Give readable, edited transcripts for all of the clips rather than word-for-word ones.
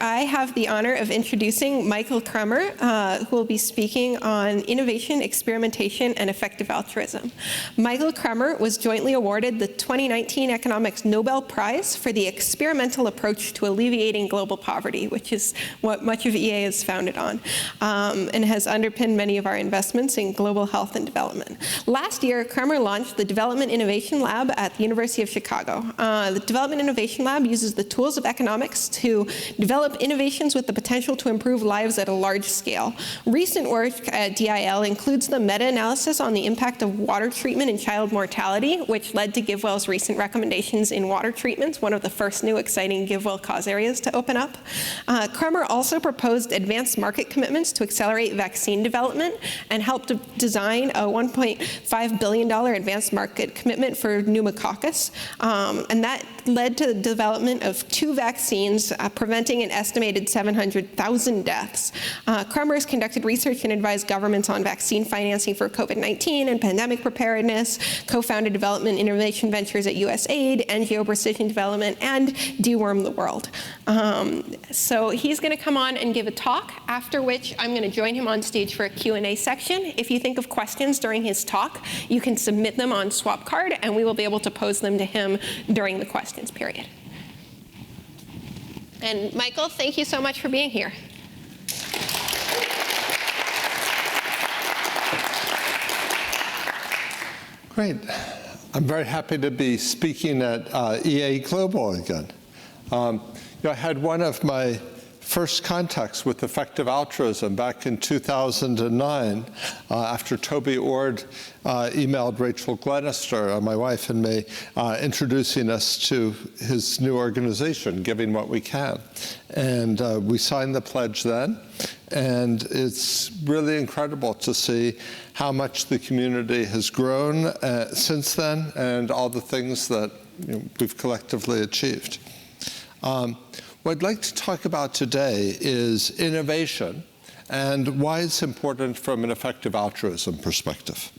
I have the honor of introducing Michael Kremer, who will be speaking on innovation, experimentation, and effective altruism. Michael Kremer was jointly awarded the 2019 Economics Nobel Prize for the experimental approach to alleviating global poverty, which is what much of EA is founded on, and has underpinned many of our investments in global health and development. Last year, Kremer launched the Development Innovation Lab at the University of Chicago. The Development Innovation Lab uses the tools of economics to develop innovations with the potential to improve lives at a large scale. Recent work at DIL includes the meta-analysis on the impact of water treatment and child mortality, which led to GiveWell's recent recommendations in water treatments, one of the first new exciting GiveWell cause areas to open up. Kremer also proposed advanced market commitments to accelerate vaccine development and helped to design a $1.5 billion advanced market commitment for pneumococcus. And that led to the development of 2 vaccines, preventing an estimated 700,000 deaths. Kremer has conducted research and advised governments on vaccine financing for COVID-19 and pandemic preparedness, co-founded development innovation ventures at USAID, NGO Precision Development, and Deworm the World. So he's going to come on and give a talk, after which I'm going to join him on stage for a Q&A section. If you think of questions during his talk, you can submit them on Swapcard, and we will be able to pose them to him during the questions period. And Michael, thank you so much for being here. Great. I'm very happy to be speaking at EA Global again. I had one of my first contacts with effective altruism back in 2009 after Toby Ord emailed Rachel Glenister, my wife, and me, introducing us to his new organization, Giving What We Can. And we signed the pledge then, and it's really incredible to see how much the community has grown since then and all the things that we've collectively achieved. What I'd like to talk about today is innovation and why it's important from an effective altruism perspective.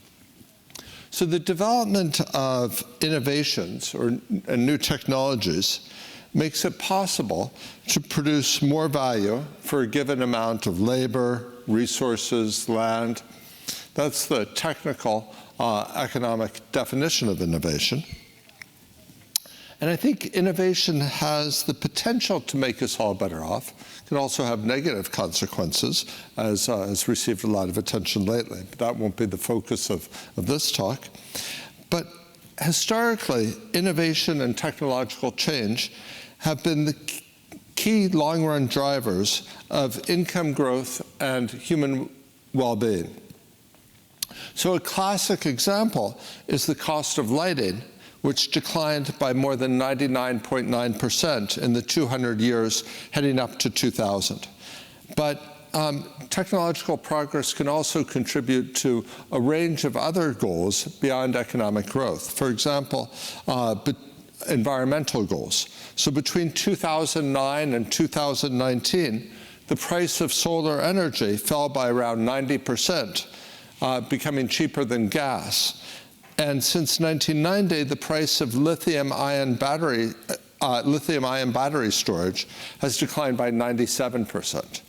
So the development of innovations and new technologies makes it possible to produce more value for a given amount of labor, resources, land. That's the technical economic definition of innovation. And I think innovation has the potential to make us all better off. It can also have negative consequences, as has received a lot of attention lately. But that won't be the focus of this talk. But historically, innovation and technological change have been the key long-run drivers of income growth and human well-being. So a classic example is the cost of lighting, which declined by more than 99.9% in the 200 years heading up to 2000. But technological progress can also contribute to a range of other goals beyond economic growth. For example, environmental goals. So between 2009 and 2019, the price of solar energy fell by around 90%, becoming cheaper than gas. And since 1990, the price of lithium-ion battery storage has declined by 97%.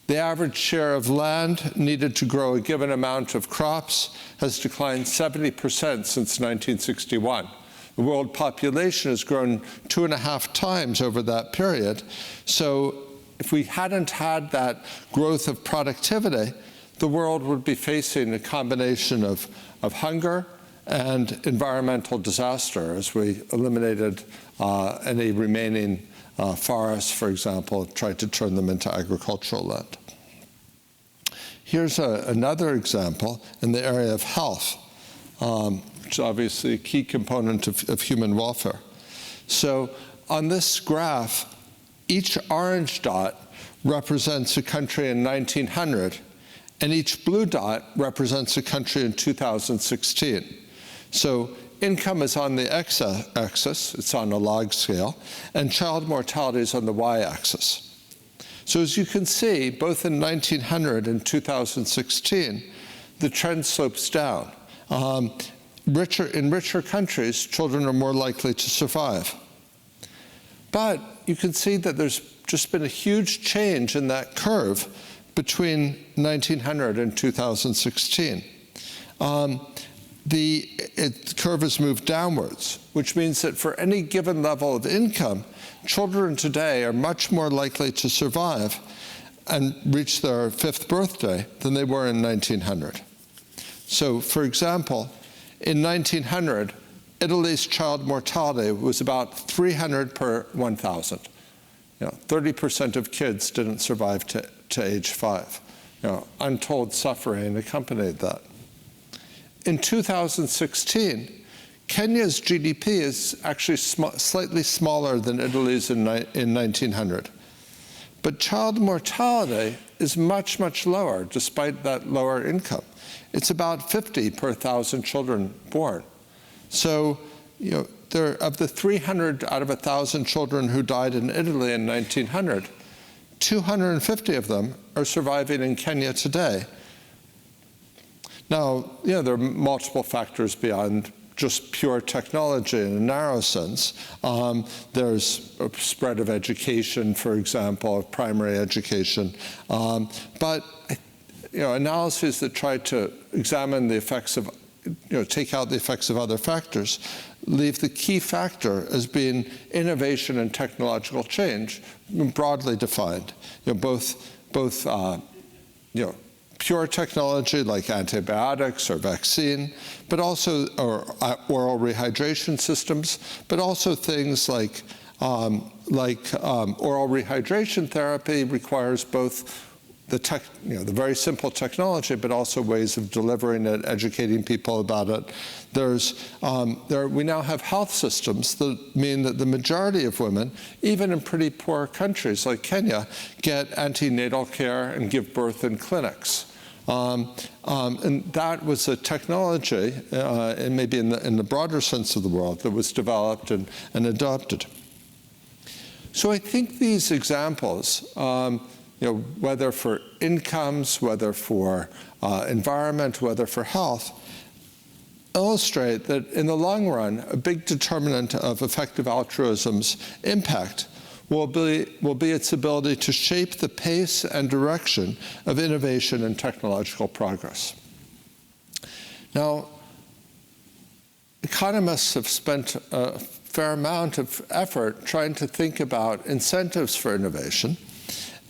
The average share of land needed to grow a given amount of crops has declined 70% since 1961. The world population has grown 2.5 times over that period. So if we hadn't had that growth of productivity, the world would be facing a combination of hunger and environmental disaster as we eliminated any remaining forests, for example, tried to turn them into agricultural land. Here's another example in the area of health, which is obviously a key component of human welfare. So on this graph, each orange dot represents a country in 1900, and each blue dot represents a country in 2016. So income is on the x-axis, it's on a log scale, and child mortality is on the y-axis. So as you can see, both in 1900 and 2016, the trend slopes down. In richer countries, children are more likely to survive. But you can see that there's just been a huge change in that curve between 1900 and 2016. The curve has moved downwards, which means that for any given level of income, children today are much more likely to survive and reach their 5th birthday than they were in 1900. So, for example, in 1900, Italy's child mortality was about 300 per 1,000. 30% of kids didn't survive to age 5. Untold suffering accompanied that. In 2016, Kenya's GDP is actually slightly smaller than Italy's in 1900. But child mortality is much, much lower, despite that lower income. It's about 50 per 1,000 children born. So, of the 300 out of 1,000 children who died in Italy in 1900, 250 of them are surviving in Kenya today. Now, there are multiple factors beyond just pure technology in a narrow sense. There's a spread of education, for example, of primary education. But analyses that try to examine the effects of, take out the effects of other factors, leave the key factor as being innovation and technological change, broadly defined. Both pure technology like antibiotics or vaccine, but also oral rehydration systems, but also things like oral rehydration therapy requires both the very simple technology, but also ways of delivering it, educating people about it. We now have health systems that mean that the majority of women, even in pretty poor countries like Kenya, get antenatal care and give birth in clinics. And that was a technology, and maybe in the broader sense of the world, that was developed and adopted. So I think these examples, whether for incomes, whether for environment, whether for health, illustrate that in the long run, a big determinant of effective altruism's impact will be its ability to shape the pace and direction of innovation and technological progress. Now, economists have spent a fair amount of effort trying to think about incentives for innovation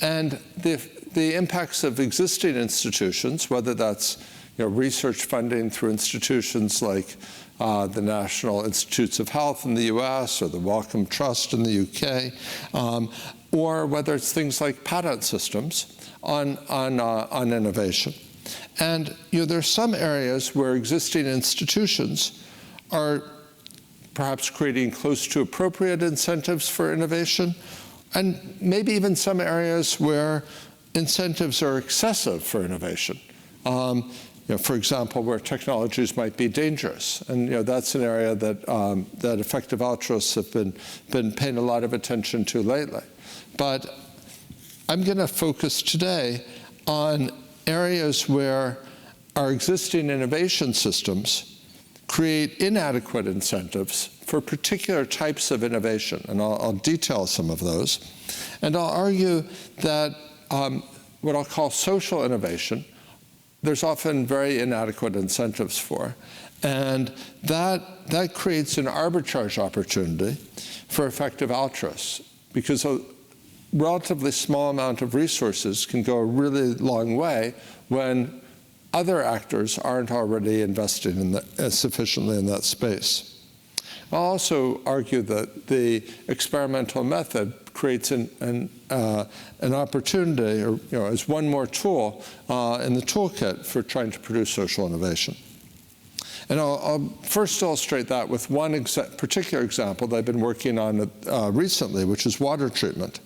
and the impacts of existing institutions, whether that's research funding through institutions like the National Institutes of Health in the US or the Wellcome Trust in the UK, or whether it's things like patent systems on innovation. And there are some areas where existing institutions are perhaps creating close to appropriate incentives for innovation, and maybe even some areas where incentives are excessive for innovation. For example, where technologies might be dangerous, and that's an area that effective altruists have been paying a lot of attention to lately. But I'm going to focus today on areas where our existing innovation systems create inadequate incentives for particular types of innovation, and I'll detail some of those. And I'll argue that what I'll call social innovation, there's often very inadequate incentives for. And that creates an arbitrage opportunity for effective altruists, because a relatively small amount of resources can go a really long way when other actors aren't already investing sufficiently in that space. I'll also argue that the experimental method creates an opportunity, or as one more tool in the toolkit for trying to produce social innovation. And I'll first illustrate that with one particular example that I've been working on recently, which is water treatment.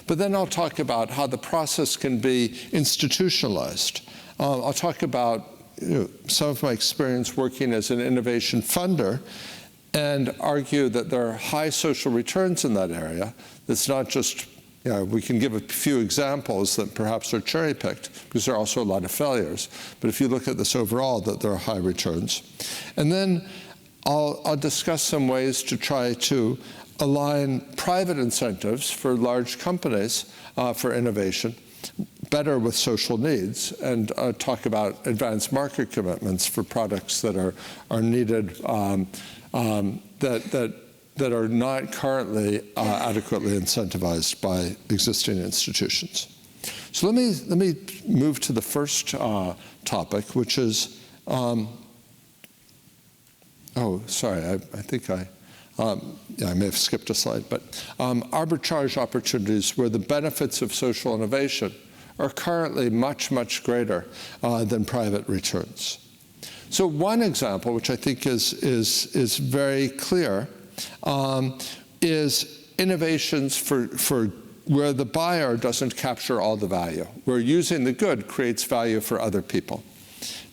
But then I'll talk about how the process can be institutionalized. I'll talk about some of my experience working as an innovation funder, and argue that there are high social returns in that area. That's not just, we can give a few examples that perhaps are cherry-picked, because there are also a lot of failures. But if you look at this overall, that there are high returns. And then I'll discuss some ways to try to align private incentives for large companies for innovation better with social needs, and talk about advanced market commitments for products that are needed that are not currently adequately incentivized by existing institutions. So let me move to the first topic, which is oh, sorry, I think I may have skipped a slide, but arbitrage opportunities, where the benefits of social innovation are currently much, much greater than private returns. So one example, which I think is very clear, is innovations for where the buyer doesn't capture all the value, where using the good creates value for other people.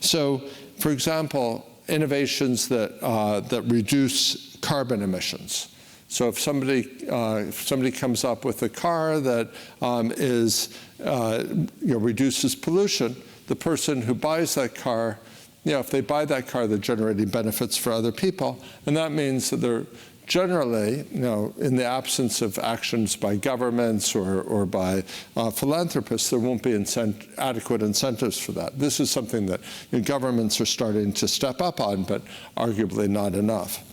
So, for example, innovations that reduce carbon emissions. So if somebody comes up with a car that reduces pollution, the person who buys that car, if they buy that car, they're generating benefits for other people, and that means that they're generally, in the absence of actions by governments or by philanthropists, there won't be adequate incentives for that. This is something that governments are starting to step up on, but arguably not enough.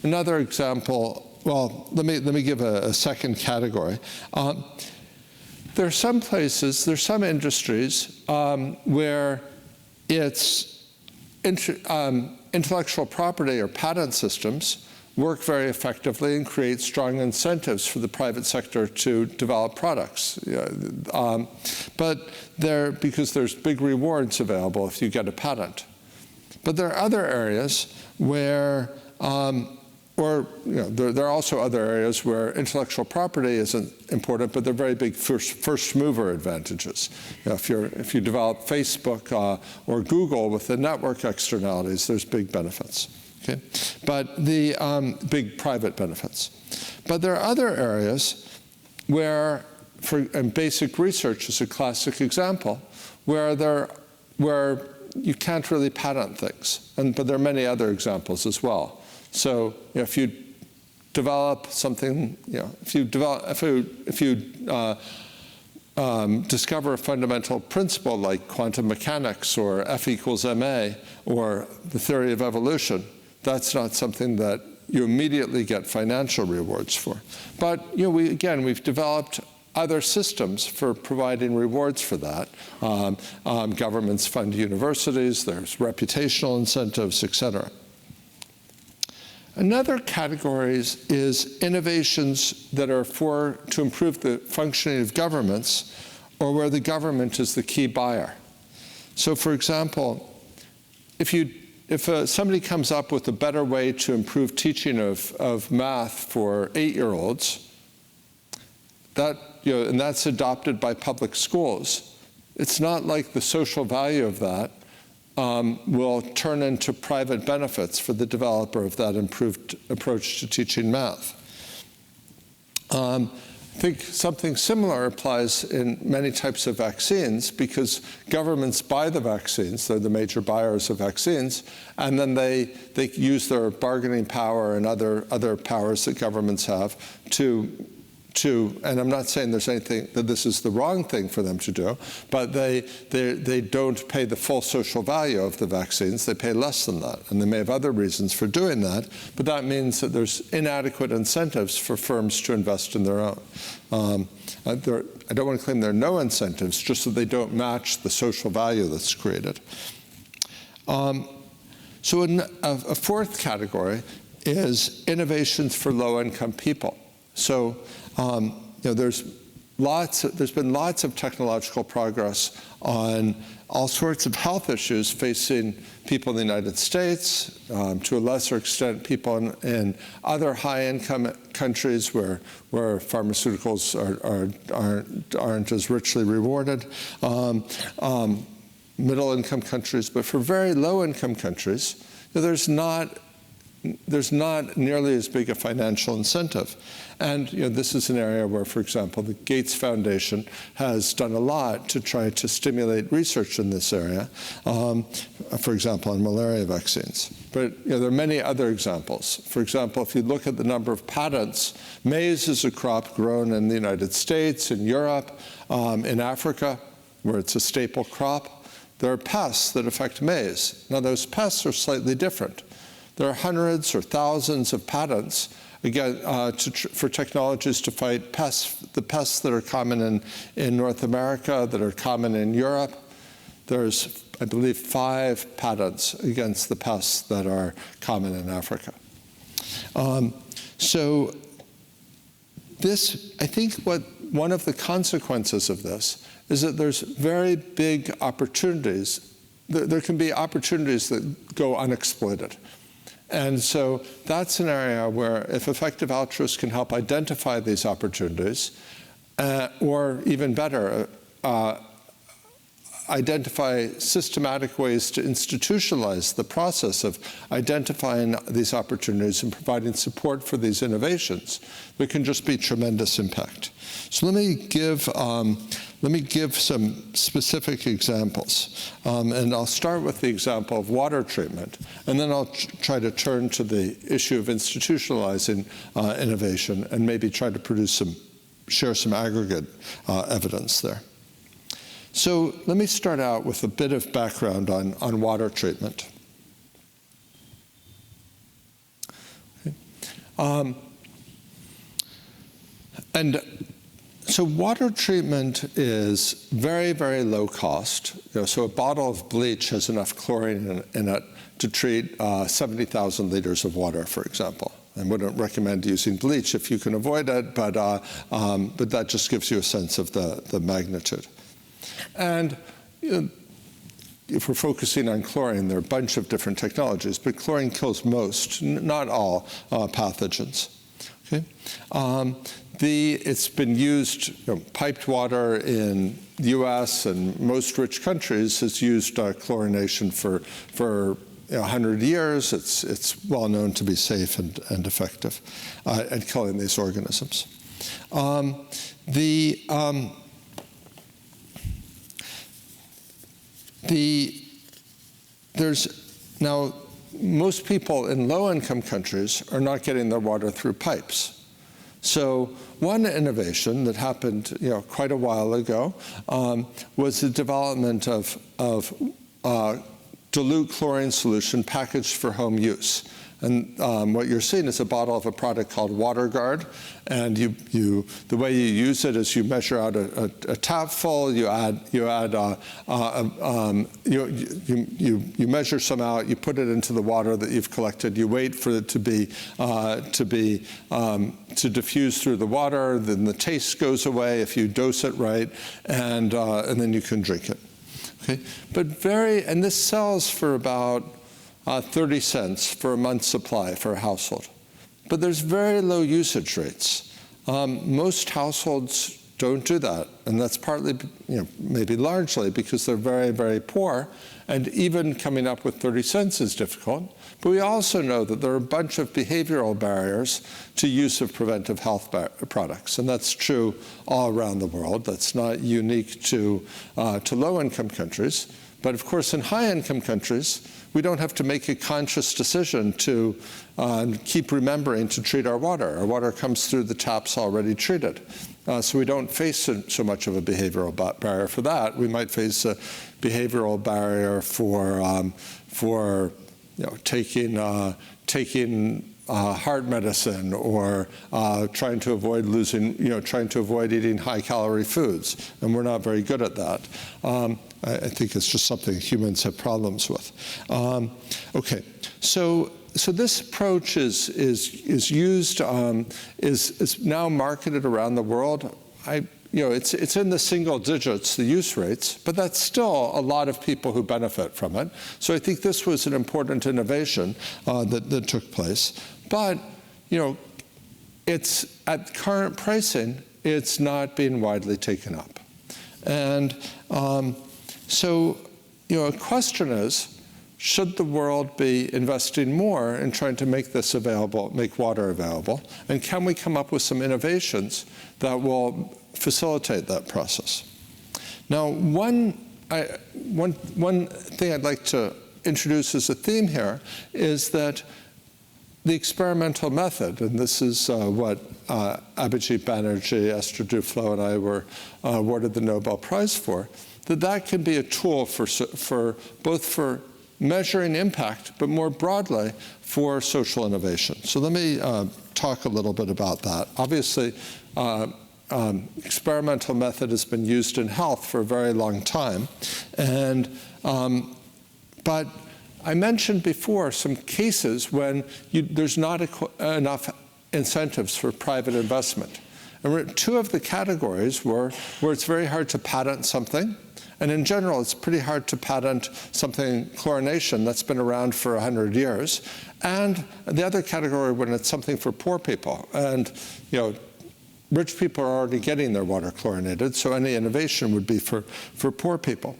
Another example, well, let me give a second category. There are some places, there's some industries where it's intellectual property or patent systems work very effectively and create strong incentives for the private sector to develop products. But because there's big rewards available if you get a patent. But there are other areas where, there are also other areas where intellectual property isn't important, but they're very big first mover advantages. If you develop Facebook or Google with the network externalities, there's big benefits. Okay? But the big private benefits. But there are other areas where, and basic research is a classic example, where you can't really patent things, but there are many other examples as well. So if you develop something, if you discover a fundamental principle like quantum mechanics or F equals ma or the theory of evolution, that's not something that you immediately get financial rewards for. But we've developed other systems for providing rewards for that. Governments fund universities, there's reputational incentives, et cetera. Another category is innovations that are to improve the functioning of governments, or where the government is the key buyer. So for example, if somebody comes up with a better way to improve teaching of math for 8-year-olds, and that's adopted by public schools, it's not like the social value of that will turn into private benefits for the developer of that improved approach to teaching math. I think something similar applies in many types of vaccines, because governments buy the vaccines, they're the major buyers of vaccines, and then they use their bargaining power and other powers that governments have and I'm not saying there's anything that this is the wrong thing for them to do, but they don't pay the full social value of the vaccines. They pay less than that, and they may have other reasons for doing that, but that means that there's inadequate incentives for firms to invest in their own. I don't want to claim there are no incentives, just that they don't match the social value that's created. So a fourth category is innovations for low-income people. So there's been lots of technological progress on all sorts of health issues facing people in the United States, to a lesser extent people in other high-income countries where pharmaceuticals aren't as richly rewarded, middle-income countries. But for very low-income countries, there's not there's not nearly as big a financial incentive. And this is an area where, for example, the Gates Foundation has done a lot to try to stimulate research in this area, for example, on malaria vaccines. But there are many other examples. For example, if you look at the number of patents, maize is a crop grown in the United States, in Europe, in Africa, where it's a staple crop. There are pests that affect maize. Now, those pests are slightly different. There are hundreds or thousands of patents, again, for technologies to fight pests, the pests that are common in North America, that are common in Europe. There's, I believe, 5 patents against the pests that are common in Africa. So this, I think one of the consequences of this is that there's very big opportunities. There can be opportunities that go unexploited. And so that's an area where if effective altruists can help identify these opportunities, or even better, identify systematic ways to institutionalize the process of identifying these opportunities and providing support for these innovations, there can just be tremendous impact. So let me give some specific examples. And I'll start with the example of water treatment, and then I'll try to turn to the issue of institutionalizing innovation and maybe try to share some aggregate evidence there. So let me start out with a bit of background on water treatment. Okay. And so water treatment is very, very low cost. So a bottle of bleach has enough chlorine in it to treat 70,000 liters of water, for example. I wouldn't recommend using bleach if you can avoid it, but that just gives you a sense of the magnitude. And if we're focusing on chlorine, there are a bunch of different technologies, but chlorine kills most, not all, pathogens. Okay? It's been used, piped water in the US and most rich countries has used chlorination for 100 years. It's well known to be safe and effective at killing these organisms. Now, most people in low-income countries are not getting their water through pipes. So one innovation that happened quite a while ago was the development of dilute chlorine solution packaged for home use. And what you're seeing is a bottle of a product called WaterGuard, and the way you use it is you measure out a tap full, you measure some out, you put it into the water that you've collected, you wait for it to diffuse through the water, then the taste goes away if you dose it right, and then you can drink it. Okay, and this sells for about 30 cents for a month's supply for a household. But there's very low usage rates. Most households don't do that, and that's partly, maybe largely because they're very, very poor, and even coming up with 30 cents is difficult. But we also know that there are a bunch of behavioral barriers to use of preventive health products, and that's true all around the world. That's not unique to low-income countries. But of course, in high-income countries, we don't have to make a conscious decision to keep remembering to treat our water. Our water comes through the taps already treated. So we don't face so much of a behavioral barrier for that. We might face a behavioral barrier for taking heart medicine, or trying to avoid eating high-calorie foods, and we're not very good at that. I think it's just something humans have problems with. Okay, so this approach is used, is now marketed around the world. It's in the single digits, the use rates, but that's still a lot of people who benefit from it. So I think this was an important innovation that took place. But, it's at current pricing, it's not being widely taken up. And so, a question is, should the world be investing more in trying to make this available, make water available? And can we come up with some innovations that will facilitate that process? Now, one thing I'd like to introduce as a theme here is that the experimental method, and this is what Abhijit Banerjee, Esther Duflo, and I were awarded the Nobel Prize for, that can be a tool for both for measuring impact, but more broadly for social innovation. So let me talk a little bit about that. Obviously, experimental method has been used in health for a very long time, and but I mentioned before some cases when there's not enough incentives for private investment. And two of the categories were where it's very hard to patent something, and in general, it's pretty hard to patent something, chlorination, that's been around for 100 years. And the other category when it's something for poor people. And rich people are already getting their water chlorinated, so any innovation would be for poor people.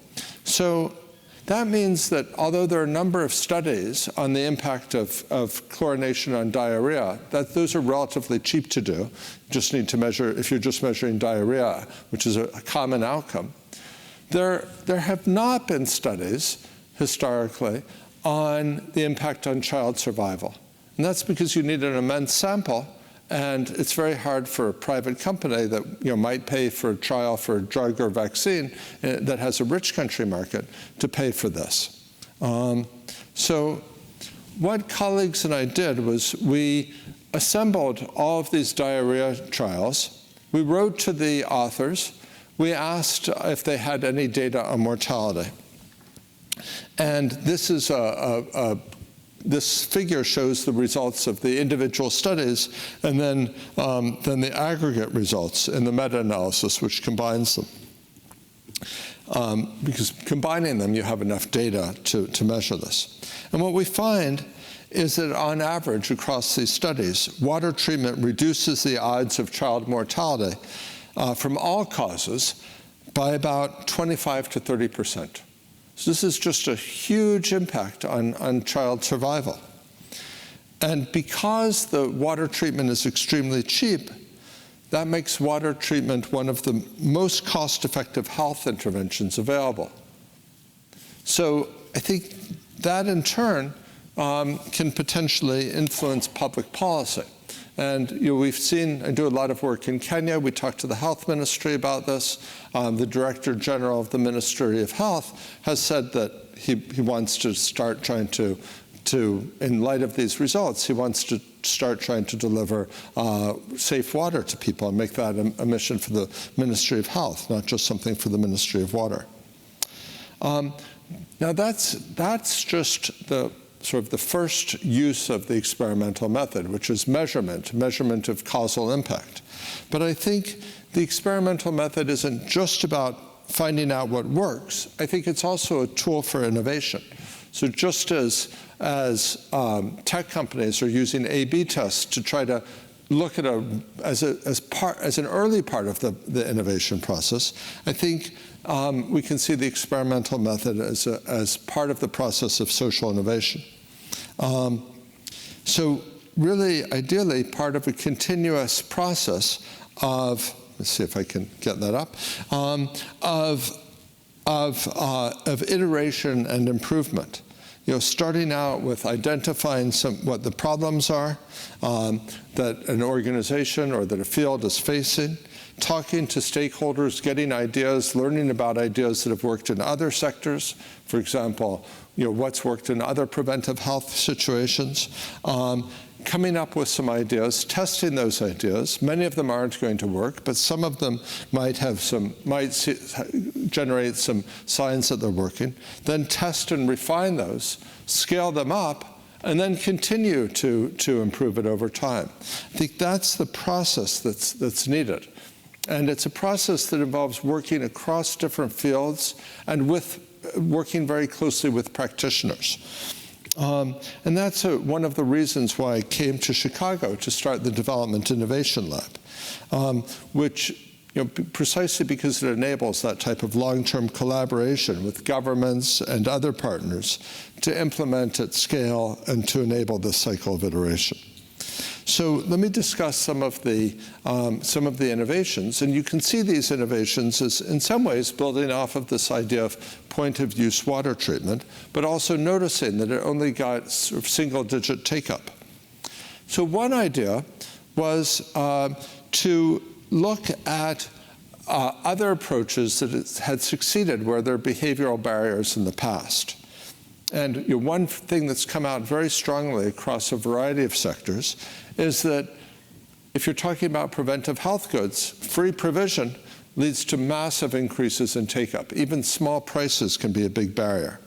So that means that although there are a number of studies on the impact of chlorination on diarrhea, those are relatively cheap to do. You just need to measure, if you're just measuring diarrhea, which is a common outcome. There have not been studies historically on the impact on child survival. And that's because you need an immense sample, and it's very hard for a private company that might pay for a trial for a drug or vaccine that has a rich country market to pay for this. So what colleagues and I did was we assembled all of these diarrhea trials. We wrote to the authors. We asked if they had any data on mortality. And this is this figure shows the results of the individual studies, and then the aggregate results in the meta-analysis, which combines them. Because combining them, you have enough data to measure this. And what we find is that on average across these studies, water treatment reduces the odds of child mortality from all causes by about 25 to 30%. So this is just a huge impact on child survival. And because the water treatment is extremely cheap, that makes water treatment one of the most cost-effective health interventions available. So I think that in turn can potentially influence public policy. And we've seen, I do a lot of work in Kenya. We talked to the health ministry about this. The Director General of the Ministry of Health has said that he wants to start trying to, in light of these results, he wants to start trying to deliver safe water to people and make that a mission for the Ministry of Health, not just something for the Ministry of Water. Now that's just the sort of the first use of the experimental method, which is measurement of causal impact. But I think the experimental method isn't just about finding out what works. I think it's also a tool for innovation. So just as tech companies are using A/B tests to try to look at as an early part of the innovation process, I think we can see the experimental method as part of the process of social innovation. So really, ideally, part of a continuous process of, let's see if I can get that up, of iteration and improvement. Starting out with identifying what the problems are that an organization or that a field is facing, talking to stakeholders, getting ideas, learning about ideas that have worked in other sectors. For example, what's worked in other preventive health situations. Coming up with some ideas, testing those ideas. Many of them aren't going to work, but some of them might generate some signs that they're working. Then test and refine those, scale them up, and then continue to improve it over time. I think that's the process that's needed. And it's a process that involves working across different fields and working very closely with practitioners. And that's one of the reasons why I came to Chicago to start the Development Innovation Lab, which precisely because it enables that type of long-term collaboration with governments and other partners to implement at scale and to enable this cycle of iteration. So let me discuss some of the innovations, and you can see these innovations as, in some ways, building off of this idea of point-of-use water treatment, but also noticing that it only got sort of single-digit take-up. So one idea was to look at other approaches that had succeeded where there are behavioral barriers in the past. And one thing that's come out very strongly across a variety of sectors is that if you're talking about preventive health goods, free provision leads to massive increases in take-up. Even small prices can be a big barrier.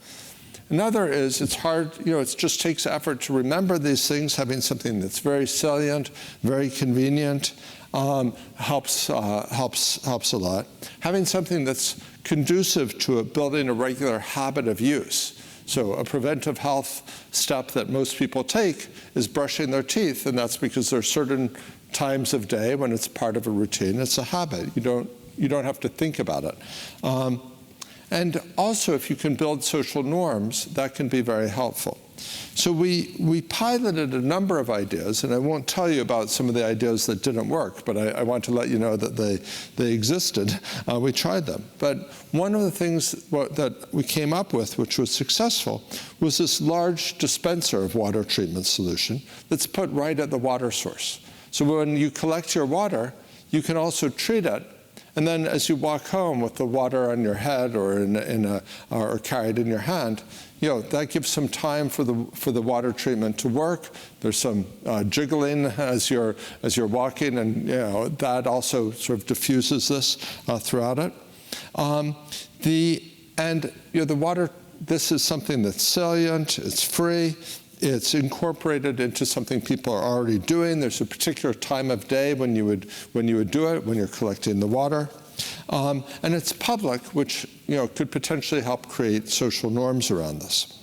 Another is it's hard, it just takes effort to remember these things. Having something that's very salient, very convenient, helps a lot. Having something that's conducive to building a regular habit of use. So a preventive health step that most people take is brushing their teeth, and that's because there are certain times of day when it's part of a routine. It's a habit. You don't have to think about it. And also, if you can build social norms, that can be very helpful. So we piloted a number of ideas, and I won't tell you about some of the ideas that didn't work, but I want to let you know that they existed. We tried them. But one of the things that we came up with, which was successful, was this large dispenser of water treatment solution that's put right at the water source. So when you collect your water, you can also treat it. And then as you walk home with the water on your head or or carried in your hand, that gives some time for the water treatment to work. There's some jiggling as you're walking, and that also sort of diffuses this throughout it. The water. This is something that's salient. It's free. It's incorporated into something people are already doing. There's a particular time of day when you would do it, when you're collecting the water. And it's public, which could potentially help create social norms around this.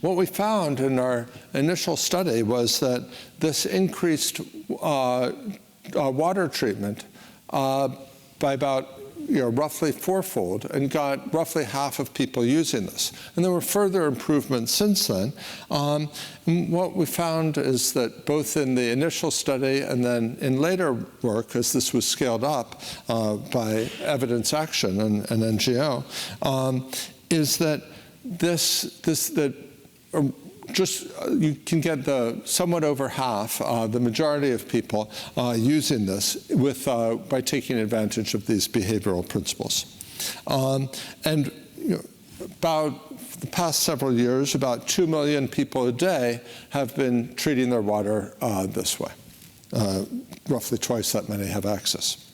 What we found in our initial study was that this increased water treatment by about roughly fourfold, and got roughly half of people using this. And there were further improvements since then. What we found is that both in the initial study and then in later work, as this was scaled up by Evidence Action and NGO, is that you can get somewhat over half, the majority of people using this by taking advantage of these behavioral principles. And about the past several years, about 2 million people a day have been treating their water this way. Roughly twice that many have access.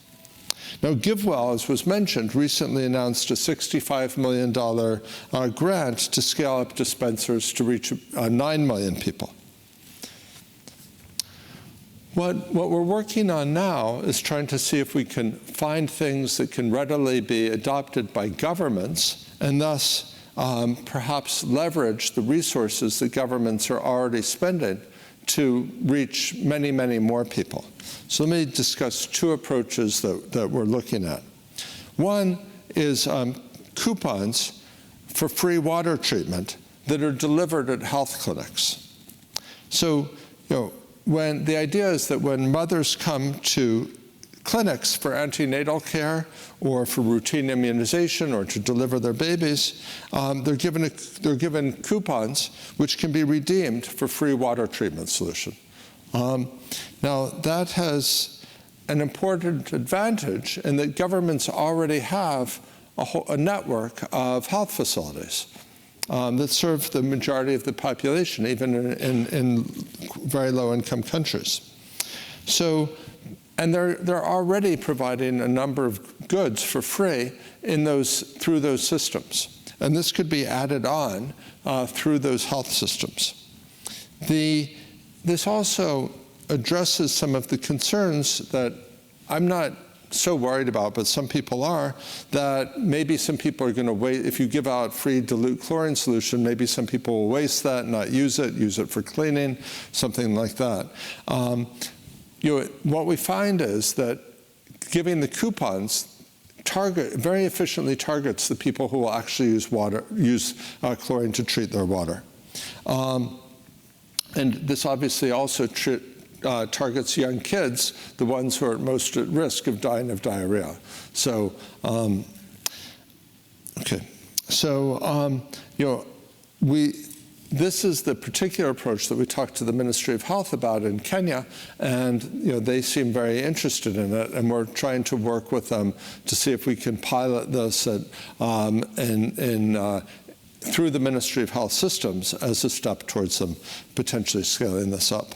Now, GiveWell, as was mentioned, recently announced a $65 million grant to scale up dispensers to reach 9 million people. What we're working on now is trying to see if we can find things that can readily be adopted by governments, and thus perhaps leverage the resources that governments are already spending to reach many, many more people. So let me discuss two approaches that we're looking at. One is coupons for free water treatment that are delivered at health clinics. So, when the idea is that when mothers come to clinics for antenatal care or for routine immunization or to deliver their babies, they're given coupons which can be redeemed for free water treatment solution. Now, that has an important advantage in that governments already have a network of health facilities that serve the majority of the population, even in very low-income countries. So, and they're already providing a number of goods for free through those systems. And this could be added on through those health systems. This also addresses some of the concerns that I'm not so worried about, but some people are, that maybe some people are going to waste, if you give out free dilute chlorine solution, maybe some people will waste that, not use it for cleaning, something like that. What we find is that giving the coupons very efficiently targets the people who will actually use chlorine to treat their water. And this obviously also targets young kids, the ones who are most at risk of dying of diarrhea. So, okay. So, this is the particular approach that we talked to the Ministry of Health about in Kenya, and they seem very interested in it, and we're trying to work with them to see if we can pilot this through the Ministry of Health systems as a step towards them potentially scaling this up.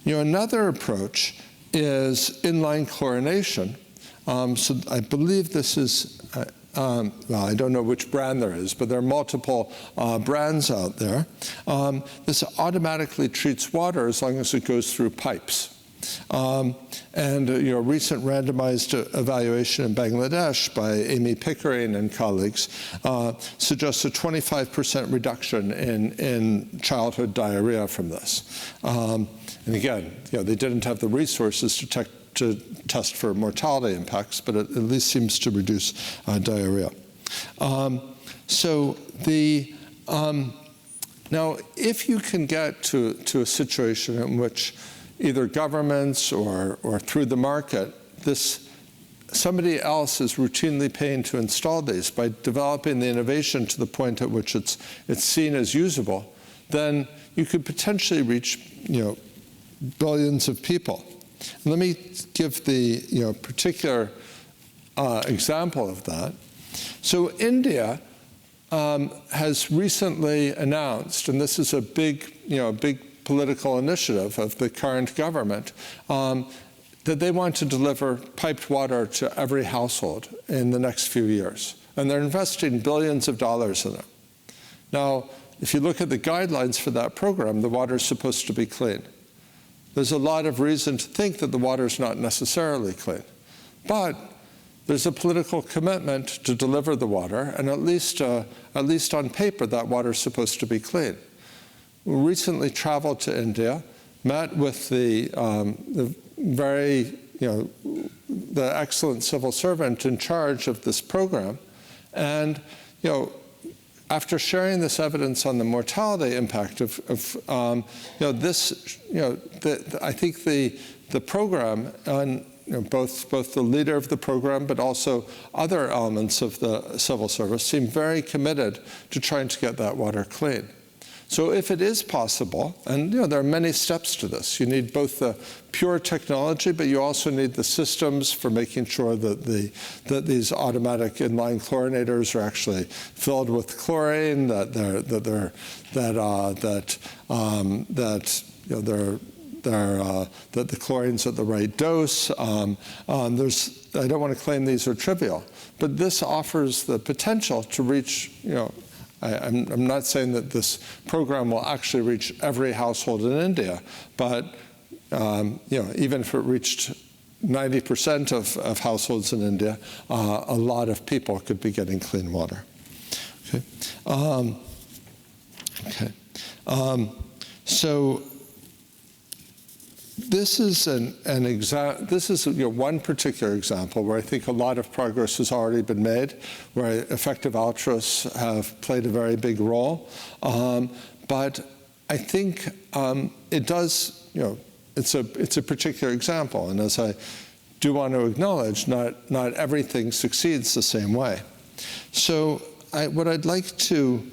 Another approach is inline chlorination. So I believe this is, well, I don't know which brand there is, but there are multiple brands out there. This automatically treats water as long as it goes through pipes. And a recent randomized evaluation in Bangladesh by Amy Pickering and colleagues suggests a 25% reduction in childhood diarrhea from this. And again, they didn't have the resources to test for mortality impacts, but it at least seems to reduce diarrhea. Now, if you can get to a situation in which either governments or through the market, somebody else is routinely paying to install these by developing the innovation to the point at which it's seen as usable, then you could potentially reach billions of people. And let me give the particular example of that. So India has recently announced, and this is a big political initiative of the current government, that they want to deliver piped water to every household in the next few years. And they're investing billions of dollars in it. Now, if you look at the guidelines for that program, the water is supposed to be clean. There's a lot of reason to think that the water is not necessarily clean. But there's a political commitment to deliver the water, and at least on paper, that water is supposed to be clean. We recently traveled to India, met with the excellent civil servant in charge of this program, and after sharing this evidence on the mortality impact of this, I think the program, and both the leader of the program, but also other elements of the civil service, seem very committed to trying to get that water clean. So if it is possible, and there are many steps to this. You need both the pure technology, but you also need the systems for making sure that these automatic inline chlorinators are actually filled with chlorine, that the chlorine's at the right dose. I don't want to claim these are trivial, but this offers the potential to reach, I'm not saying that this program will actually reach every household in India, but even if it reached 90% of households in India, a lot of people could be getting clean water. Okay. So this is one particular example where I think a lot of progress has already been made, where effective altruists have played a very big role. But I think it does, it's a particular example, and as I do want to acknowledge, not everything succeeds the same way. So what I'd like to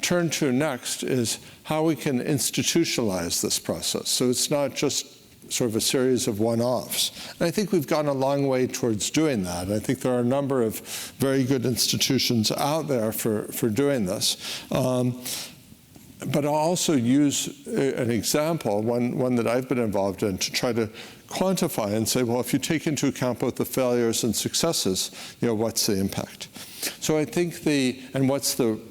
turn to next is how we can institutionalize this process. So it's not just sort of a series of one-offs. And I think we've gone a long way towards doing that. I think there are a number of very good institutions out there for doing this. But I'll also use an example, one that I've been involved in, to try to quantify and say, well, if you take into account both the failures and successes, what's the impact? So I think do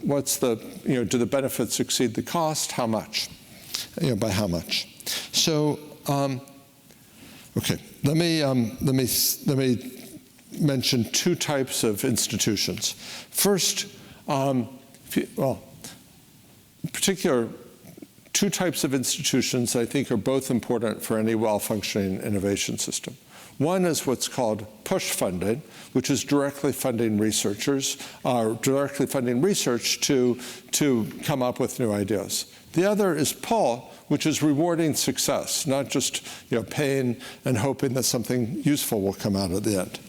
the benefits exceed the cost? How much? By how much? So, okay, let me mention two types of institutions. First, particular two types of institutions I think are both important for any well-functioning innovation system. One is what's called push funding, which is directly funding researchers, directly funding research to come up with new ideas. The other is pull, which is rewarding success, not just paying and hoping that something useful will come out at the end.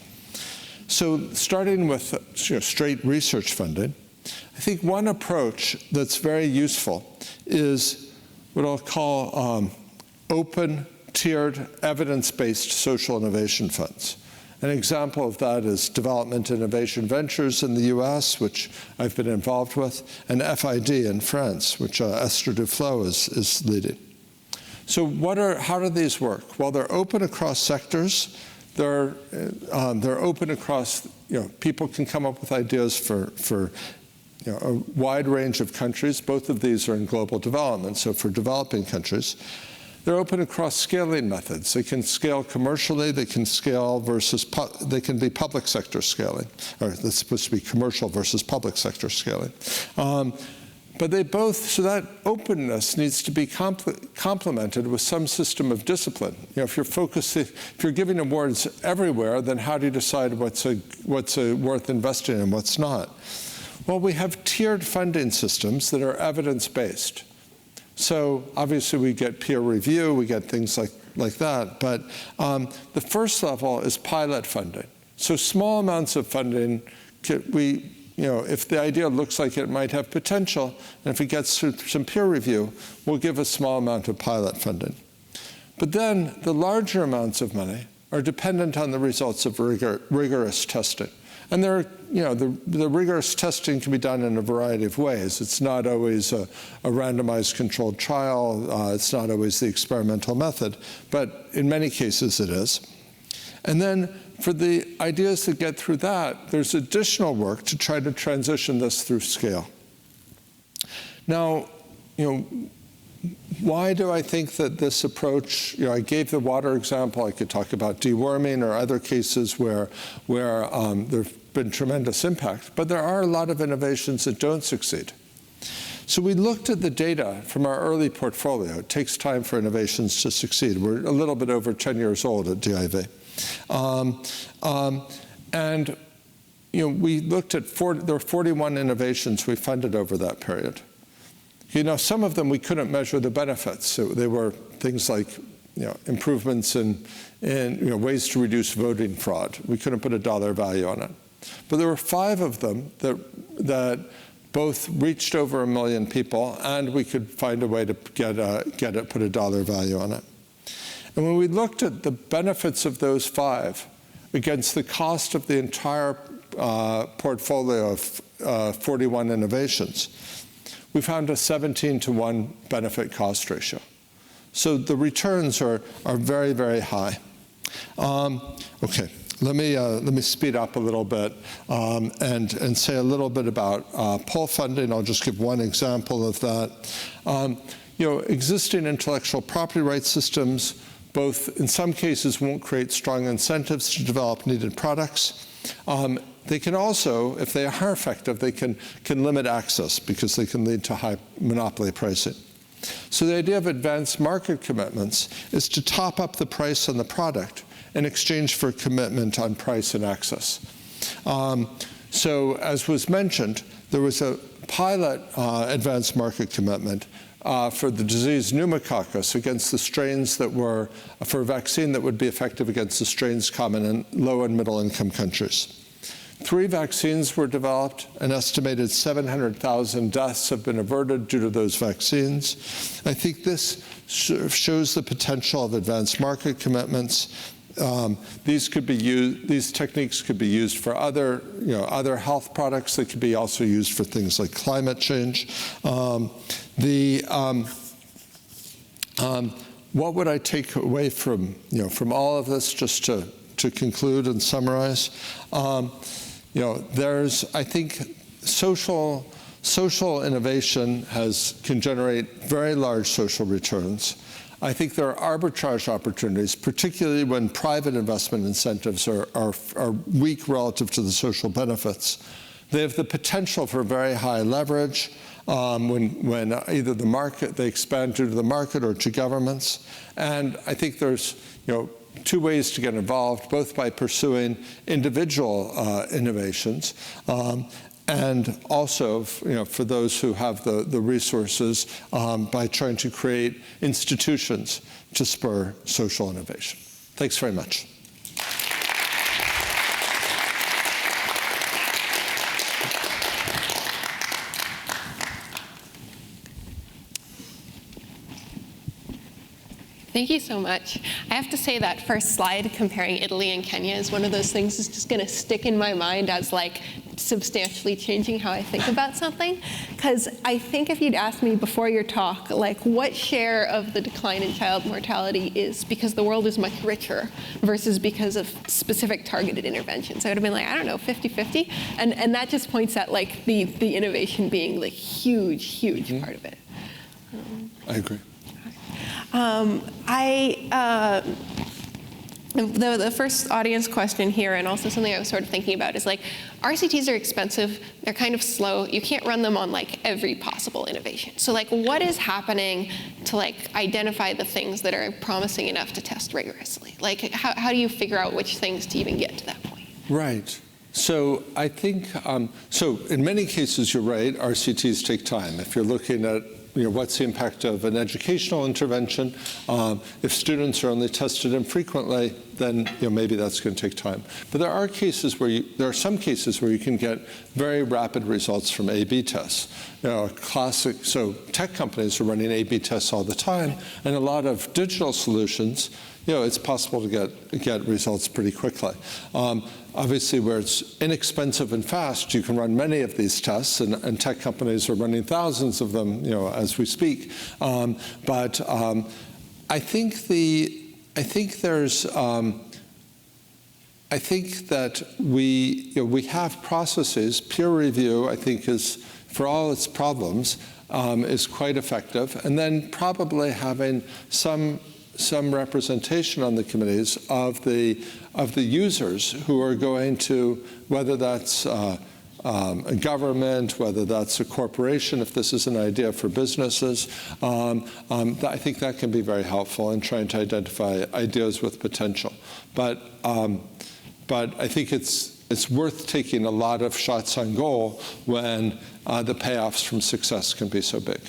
So starting with straight research funding, I think one approach that's very useful is what I'll call open, tiered, evidence-based social innovation funds. An example of that is Development Innovation Ventures in the US, which I've been involved with, and FID in France, which Esther Duflo is leading. So how do these work? Well, they're open across sectors. They're open across, people can come up with ideas for a wide range of countries. Both of these are in global development, so for developing countries. They're open across scaling methods. They can scale commercially, they can scale they can be public sector scaling, or that's supposed to be commercial versus public sector scaling. But they both, so that openness needs to be complemented with some system of discipline. If you're giving awards everywhere, then how do you decide what's worth investing in and what's not? Well, we have tiered funding systems that are evidence-based. So obviously we get peer review, we get things like that, but the first level is pilot funding. So small amounts of funding, if the idea looks like it might have potential, and if it gets through some peer review, we'll give a small amount of pilot funding. But then the larger amounts of money are dependent on the results of rigorous testing. And the rigorous testing can be done in a variety of ways. It's not always a randomized controlled trial. It's not always the experimental method. But in many cases, it is. And then for the ideas that get through that, there's additional work to try to transition this through scale. Now, why do I think that this approach, I gave the water example, I could talk about deworming or other cases where there've been tremendous impact, but there are a lot of innovations that don't succeed. So we looked at the data from our early portfolio. It takes time for innovations to succeed. We're a little bit over 10 years old at DIV. And we looked at, there were 41 innovations we funded over that period. Some of them we couldn't measure the benefits. So they were things like improvements in ways to reduce voting fraud. We couldn't put a dollar value on it. But there were 5 of them that both reached over 1 million people, and we could find a way to put a dollar value on it. And when we looked at the benefits of those 5 against the cost of the entire portfolio of 41 innovations, we found a 17-to-1 benefit cost ratio. So the returns are very, very high. Okay, let me speed up a little bit and say a little bit about pull funding. I'll just give one example of that. Existing intellectual property rights systems, both in some cases won't create strong incentives to develop needed products. They can also, if they are effective, they can limit access because they can lead to high monopoly pricing. So the idea of advanced market commitments is to top up the price on the product in exchange for commitment on price and access. So as was mentioned, there was a pilot advanced market commitment for the disease pneumococcus against the strains that were, for a vaccine that would be effective against the strains common in low and middle income countries. 3 vaccines were developed. An estimated 700,000 deaths have been averted due to those vaccines. I think this shows the potential of advanced market commitments. These techniques could be used for other health products. They could be also used for things like climate change. What would I take away from all of this, just to conclude and summarize? I think social innovation can generate very large social returns. I think there are arbitrage opportunities, particularly when private investment incentives are weak relative to the social benefits. They have the potential for very high leverage when either they expand due to the market or to governments. And I think there's two ways to get involved, both by pursuing individual innovations, and also, for those who have the resources, by trying to create institutions to spur social innovation. Thanks very much. Thank you so much. I have to say that first slide comparing Italy and Kenya is one of those things that's just going to stick in my mind as like substantially changing how I think about something. Because I think if you'd asked me before your talk, like what share of the decline in child mortality is because the world is much richer versus because of specific targeted interventions, I would have been like, I don't know, 50-50. And that just points at like the innovation being the huge part of it. I agree. The first audience question here, and also something I was sort of thinking about, is like, RCTs are expensive, they're kind of slow, you can't run them on like every possible innovation. So like, what is happening to like identify the things that are promising enough to test rigorously? Like, how do you figure out which things to even get to that point? Right. So I think, so in many cases, you're right, RCTs take time. If you're looking at what's the impact of an educational intervention? If students are only tested infrequently, then maybe that's going to take time. But there are some cases where you can get very rapid results from A/B tests. Classic. So tech companies are running A/B tests all the time, and a lot of digital solutions, it's possible to get results pretty quickly. Obviously, where it's inexpensive and fast, you can run many of these tests, and tech companies are running thousands of them, as we speak. But I think that we have processes. Peer review, I think, is, for all its problems, is quite effective, and then probably having some representation on the committees of the users who are going to, whether that's a government, whether that's a corporation, if this is an idea for businesses. I think that can be very helpful in trying to identify ideas with potential. But I think it's worth taking a lot of shots on goal when the payoffs from success can be so big.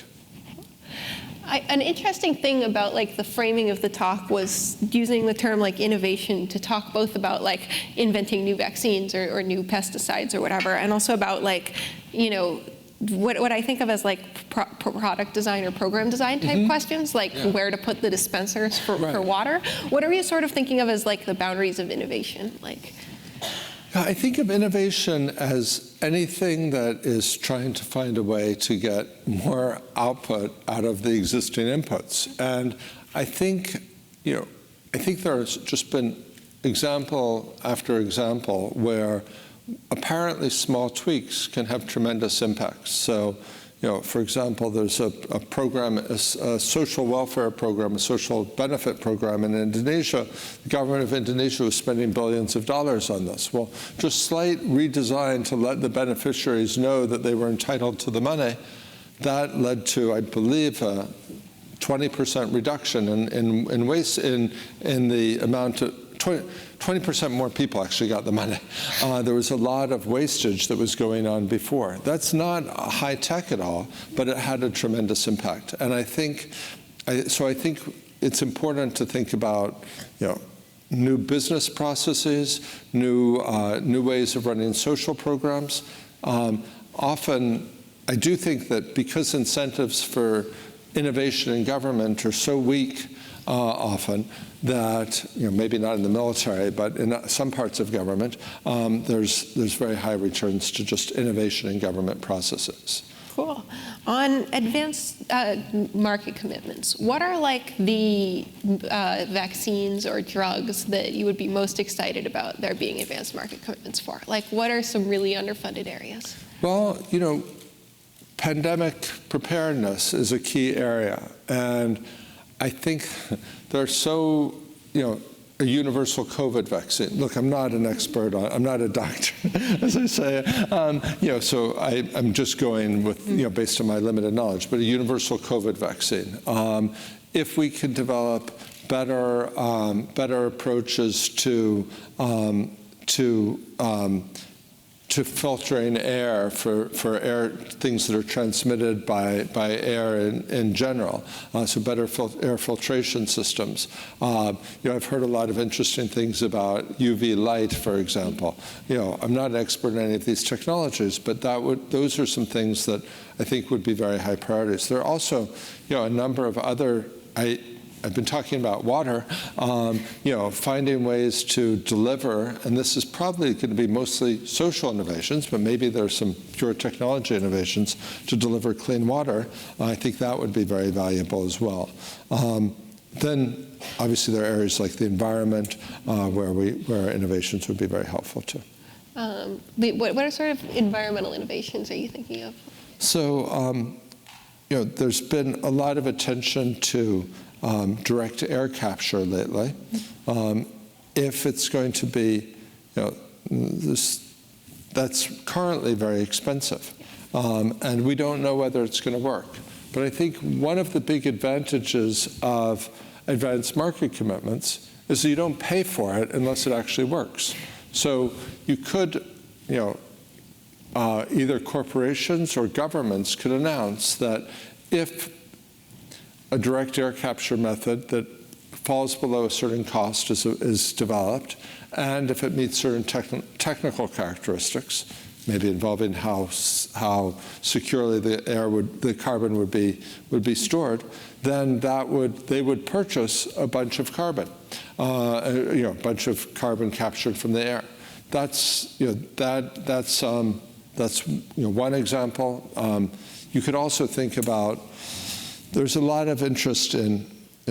An interesting thing about like the framing of the talk was using the term like innovation to talk both about like inventing new vaccines or new pesticides or whatever, and also about like, what I think of as like product design or program design type questions, like where to put the dispensers for water. What are you sort of thinking of as like the boundaries of innovation? Like, I think of innovation as anything that is trying to find a way to get more output out of the existing inputs. And I think, there's just been example after example where apparently small tweaks can have tremendous impacts. So, for example, there's a program, a social welfare program, a social benefit program in Indonesia. The government of Indonesia was spending billions of dollars on this. Well, just slight redesign to let the beneficiaries know that they were entitled to the money, that led to, I believe, a 20% reduction in waste in the amount of 20% more people actually got the money. There was a lot of wastage that was going on before. That's not high tech at all, but it had a tremendous impact. And I think it's important to think about, new business processes, new ways of running social programs. Often, I do think that because incentives for innovation in government are so weak, often, that maybe not in the military, but in some parts of government, there's very high returns to just innovation in government processes. Cool. On advanced market commitments, what are like the vaccines or drugs that you would be most excited about there being advanced market commitments for? Like, what are some really underfunded areas? Well, pandemic preparedness is a key area, and I think there's a universal COVID vaccine. Look, I'm not an expert I'm not a doctor, as I say, so I'm just going with, based on my limited knowledge, but a universal COVID vaccine. If we can develop better approaches to filtering air for air things that are transmitted by air in general. So better air filtration systems. I've heard a lot of interesting things about UV light, for example. I'm not an expert in any of these technologies, but those are some things that I think would be very high priorities. There are also, a number of other. I've been talking about water, finding ways to deliver, and this is probably going to be mostly social innovations, but maybe there's some pure technology innovations to deliver clean water. I think that would be very valuable as well. Then, obviously, there are areas like the environment where innovations would be very helpful too. What are sort of environmental innovations are you thinking of? So, there's been a lot of attention to direct air capture lately. If it's going to be, that's currently very expensive. And we don't know whether it's going to work. But I think one of the big advantages of advanced market commitments is that you don't pay for it unless it actually works. So you could, either corporations or governments could announce that if a direct air capture method that falls below a certain cost is developed, and if it meets certain technical characteristics, maybe involving how securely the carbon would be stored, then they would purchase a bunch of carbon, a bunch of carbon captured from the air. That's one example. You could also think about. There's a lot of interest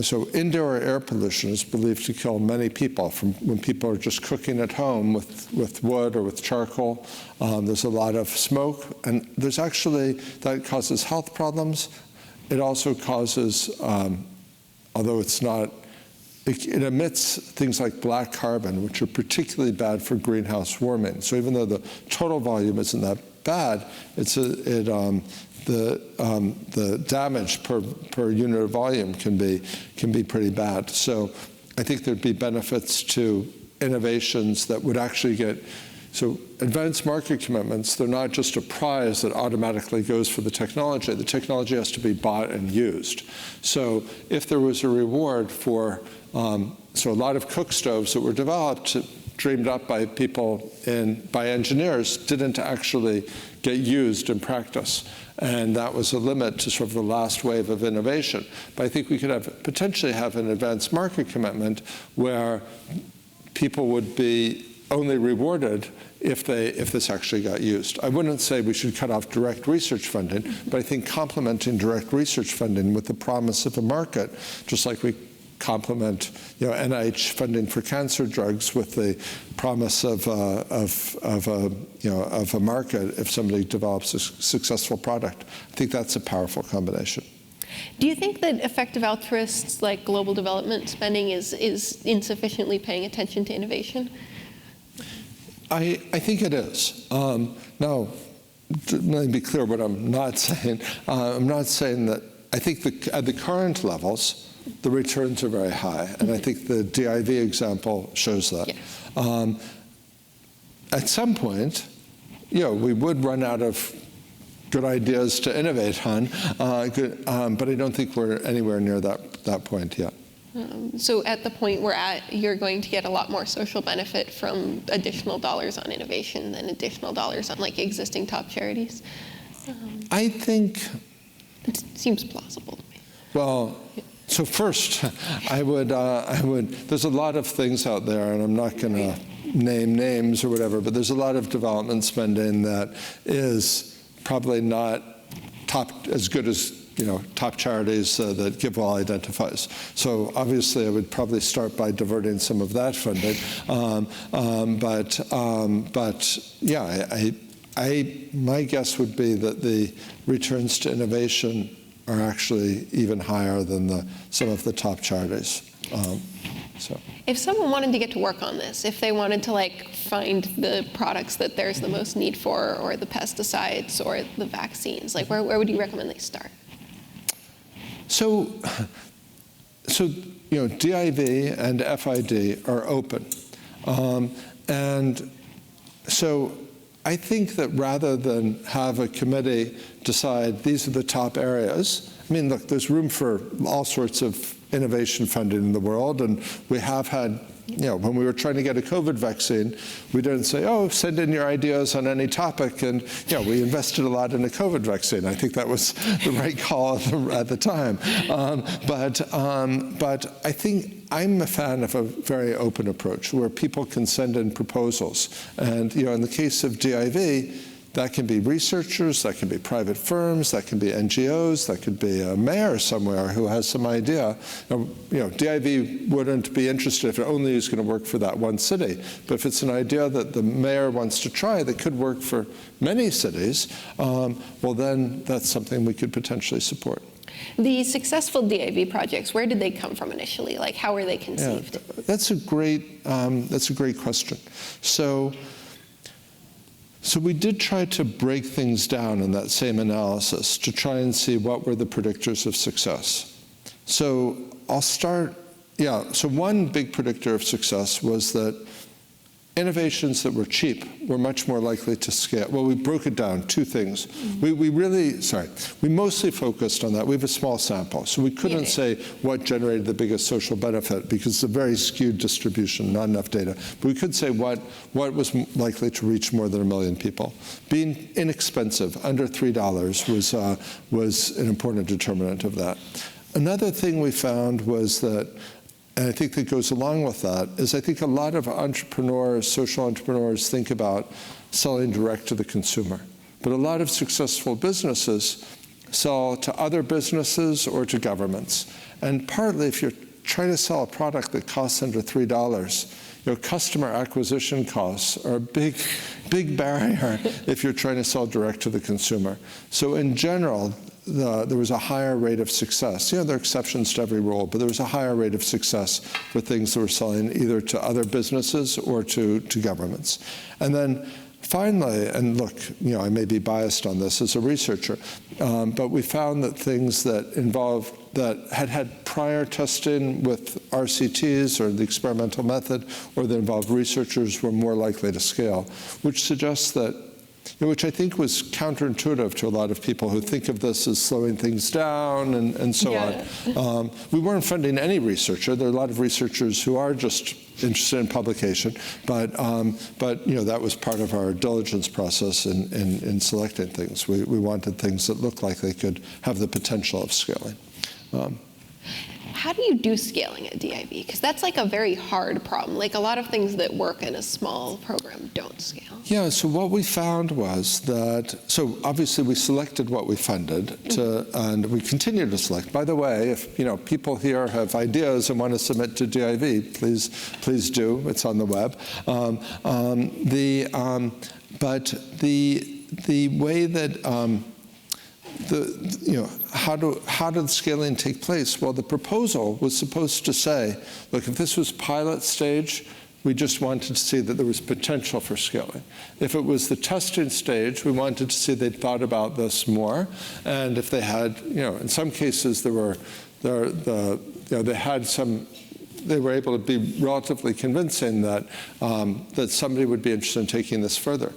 so indoor air pollution is believed to kill many people from when people are just cooking at home with wood or with charcoal. There's a lot of smoke, and that causes health problems. It also causes, although it's not, it emits things like black carbon, which are particularly bad for greenhouse warming. So even though the total volume isn't that bad, the damage per unit of volume can be pretty bad. So I think there'd be benefits to innovations that would actually so advanced market commitments, they're not just a prize that automatically goes for the technology. The technology has to be bought and used. So if there was a reward for, so a lot of cook stoves that were developed, dreamed up by people by engineers, didn't actually get used in practice. And that was a limit to sort of the last wave of innovation. But I think we could potentially have an advanced market commitment where people would be only rewarded if this actually got used. I wouldn't say we should cut off direct research funding, but I think complementing direct research funding with the promise of a market, just like we complement NIH funding for cancer drugs with the promise of a market if somebody develops a successful product. I think that's a powerful combination. Do you think that effective altruists like global development spending is insufficiently paying attention to innovation? I think it is. Now, let me be clear what I'm not saying. I'm not saying that I think at the current levels, the returns are very high, and I think the DIV example shows that. Yeah. At some point, we would run out of good ideas to innovate on, but I don't think we're anywhere near that point yet. So at the point we're at, you're going to get a lot more social benefit from additional dollars on innovation than additional dollars on existing top charities? I think... It seems plausible to me. Well... Yeah. So first, I would, there's a lot of things out there, and I'm not going to name names or whatever, but there's a lot of development spending that is probably not as good as, top charities that GiveWell identifies. So obviously, I would probably start by diverting some of that funding. But yeah, my guess would be that the returns to innovation are actually even higher than some of the top charities. If someone wanted to get to work on this, if they wanted to find the products that there's the most need for, or the pesticides, or the vaccines, where would you recommend they start? So so, DIV and FID are open. And so I think that rather than have a committee decide these are the top areas, I mean, look, there's room for all sorts of innovation funding in the world, and we have had, when we were trying to get a COVID vaccine, we didn't say, oh, send in your ideas on any topic, and we invested a lot in a COVID vaccine. I think that was the right call at the time. But I think I'm a fan of a very open approach where people can send in proposals. And in the case of DIV, that can be researchers, that can be private firms, that can be NGOs, that could be a mayor somewhere who has some idea. DIV wouldn't be interested if it only is going to work for that one city. But if it's an idea that the mayor wants to try that could work for many cities, well, then that's something we could potentially support. The successful DIV projects, where did they come from initially? Like, how were they conceived? Yeah, that's a great question. So we did try to break things down in that same analysis to try and see what were the predictors of success. So I'll start, so one big predictor of success was that innovations that were cheap were much more likely to scale. Well, we broke it down, two things. We mostly focused on that. We have a small sample, so we couldn't say what generated the biggest social benefit because it's a very skewed distribution, not enough data. But we could say what was likely to reach more than 1 million people. Being inexpensive, under $3 was an important determinant of that. Another thing we found was that, and I think that goes along with that, is I think a lot of entrepreneurs, social entrepreneurs, think about selling direct to the consumer. But a lot of successful businesses sell to other businesses or to governments. And partly, if you're trying to sell a product that costs under $3, customer acquisition costs are a big barrier if you're trying to sell direct to the consumer. So in general, there was a higher rate of success. There are exceptions to every rule, but there was a higher rate of success for things that were selling either to other businesses or to governments. And then finally, and look, I may be biased on this as a researcher, but we found that things that had prior testing with RCTs or the experimental method, or that involved researchers, were more likely to scale, which suggests that, which I think was counterintuitive to a lot of people who think of this as slowing things down and so on. We weren't funding any researcher. There are a lot of researchers who are just interested in publication, but that was part of our diligence process in selecting things. We wanted things that looked like they could have the potential of scaling. How do you do scaling at DIV? Because that's like a very hard problem. Like a lot of things that work in a small program don't scale. Yeah, so what we found was that, so obviously we selected what we funded, and we continue to select. By the way, if people here have ideas and want to submit to DIV, please do. It's on the web. But the way that how did scaling take place? Well, the proposal was supposed to say, look, if this was pilot stage, we just wanted to see that there was potential for scaling. If it was the testing stage, we wanted to see they'd thought about this more. And if they had, in some cases, they were able to be relatively convincing that somebody would be interested in taking this further.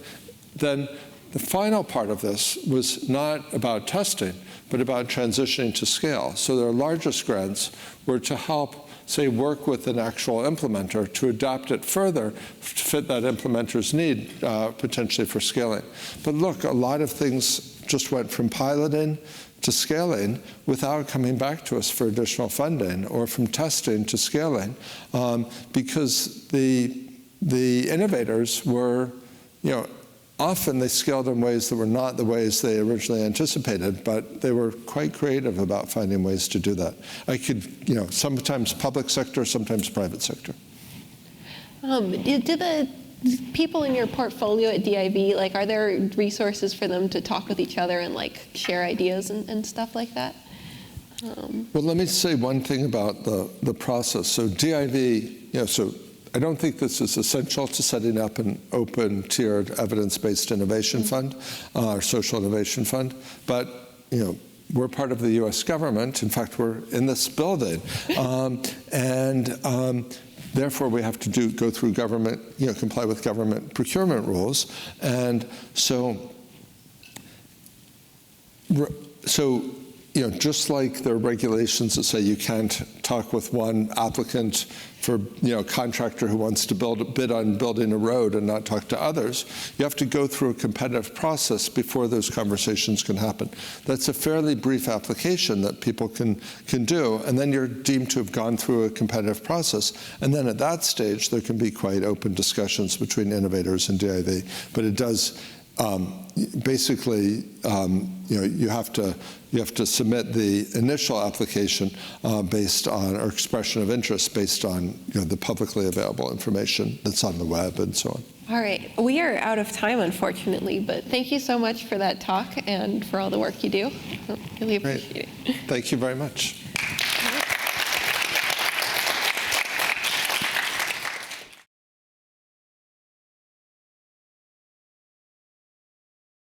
Then the final part of this was not about testing, but about transitioning to scale. So their largest grants were to help, say, work with an actual implementer to adapt it further to fit that implementer's need, potentially for scaling. But look, a lot of things just went from piloting to scaling without coming back to us for additional funding, or from testing to scaling, because the innovators were, often they scaled in ways that were not the ways they originally anticipated, but they were quite creative about finding ways to do that. I could, sometimes public sector, sometimes private sector. Do the people in your portfolio at DIV, are there resources for them to talk with each other and share ideas and stuff like that? Well, let me say one thing about the process. So DIV, so I don't think this is essential to setting up an open tiered evidence-based innovation fund or social innovation fund, but we're part of the U.S. government. In fact, we're in this building. Therefore, we have to go through government, comply with government procurement rules. And so just like there are regulations that say you can't talk with one applicant for, a contractor who wants to bid on building a road and not talk to others, you have to go through a competitive process before those conversations can happen. That's a fairly brief application that people can do, and then you're deemed to have gone through a competitive process. And then at that stage, there can be quite open discussions between innovators and DIV, but it does basically, you have to submit the initial application based on, or expression of interest based on, the publicly available information that's on the web and so on. All right, we are out of time, unfortunately, but thank you so much for that talk and for all the work you do. I really appreciate it. Thank you very much.